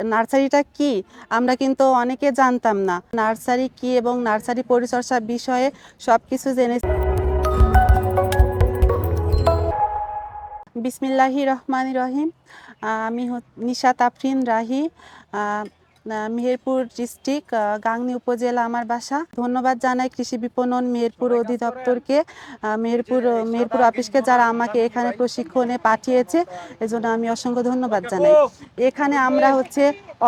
নার্সারিটা কি আমরা কিন্তু অনেকে জানতাম না। নার্সারি কি এবং নার্সারি পরিচর্যা বিষয়ে সবকিছু জেনেছি। বিসমিল্লাহির রহমানির রহিম। আমি নিশাত আফরিন রাহি, মেহেরপুর ডিস্ট্রিক্ট, গাংনী উপজেলা আমার বাসা। ধন্যবাদ জানাই কৃষি বিপণন মেহেরপুর অধিদপ্তরকে, মেহেরপুর অফিসকে, যারা আমাকে এখানে প্রশিক্ষণে পাঠিয়েছে। এজন্য আমি অসংখ্য ধন্যবাদ জানাই। এখানে আমরা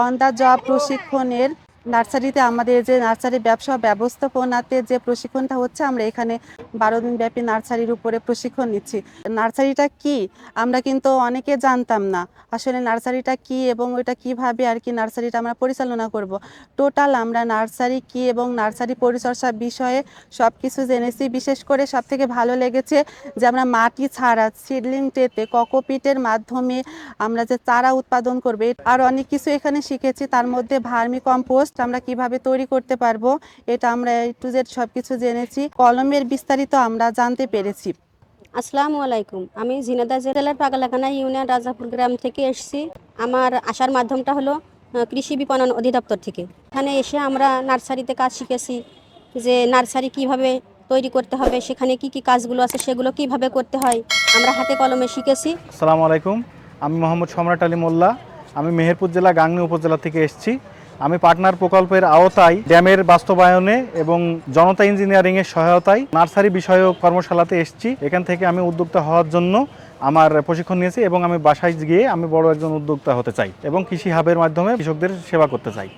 অন দ্য জব প্রশিক্ষণের নার্সারিতে আমাদের যে নার্সারি ব্যবসা ব্যবস্থাপনাতে যে প্রশিক্ষণটা হচ্ছে, আমরা এখানে 12 দিন ব্যাপী নার্সারির উপরে প্রশিক্ষণ নিচ্ছি। নার্সারিটা কি আমরা কিন্তু অনেকে জানতাম না। আসলে নার্সারিটা কি এবং ওইটা কিভাবে আর কি নার্সারিটা আমরা পরিচালনা করব। টোটাল আমরা নার্সারি কি এবং নার্সারি পরিচর্যা বিষয়ে সবকিছু জেনেছি। বিশেষ করে সবথেকে ভালো লেগেছে যে আমরা মাটি ছাড়া সিডলিং ট্রেতে কোকোপিটের মাধ্যমে আমরা যে চারা উৎপাদন করবে, আর অনেক কিছু এখানে শিখেছি। তার মধ্যে ভার্মি কম্পোস্ট আমরা কিভাবে তৈরি করতে পারবো, এটা আমরা A to Z সবকিছু জেনেছি। কলমের বিস্তারিত আমরা জানতে পেরেছি। আসসালামু আলাইকুম। আমি ঝিনাইদহ জেলার পাগলাকানা ইউনিয়ন রাজাপুর গ্রাম থেকে এসেছি। আমার আসার মাধ্যমটা হলো কৃষি বিপণন অধিদপ্তর থেকে। এখানে এসে আমরা নার্সারিতে কাজ শিখেছি, যে নার্সারি কিভাবে তৈরি করতে হবে, সেখানে কি কি কাজগুলো আছে সেগুলো কিভাবে করতে হয় আমরা হাতে কলমে শিখেছি। আসসালামু আলাইকুম। আমি মোহাম্মদ সম্রাট আলী মোল্লা। আমি মেহেরপুর জেলা গাংনী উপজেলা থেকে এসেছি। আমি পার্টনার প্রকল্পের আওতায় ড্যামের বাস্তবায়নে এবং জনতা ইঞ্জিনিয়ারিংয়ের সহায়তায় নার্সারি বিষয়ক কর্মশালাতে এসেছি। এখান থেকে আমি উদ্যোক্তা হওয়ার জন্য আমার প্রশিক্ষণ নিয়েছি এবং আমি বাসায় গিয়ে আমি বড় একজন উদ্যোক্তা হতে চাই এবং কৃষি হাবের মাধ্যমে কৃষকদের সেবা করতে চাই।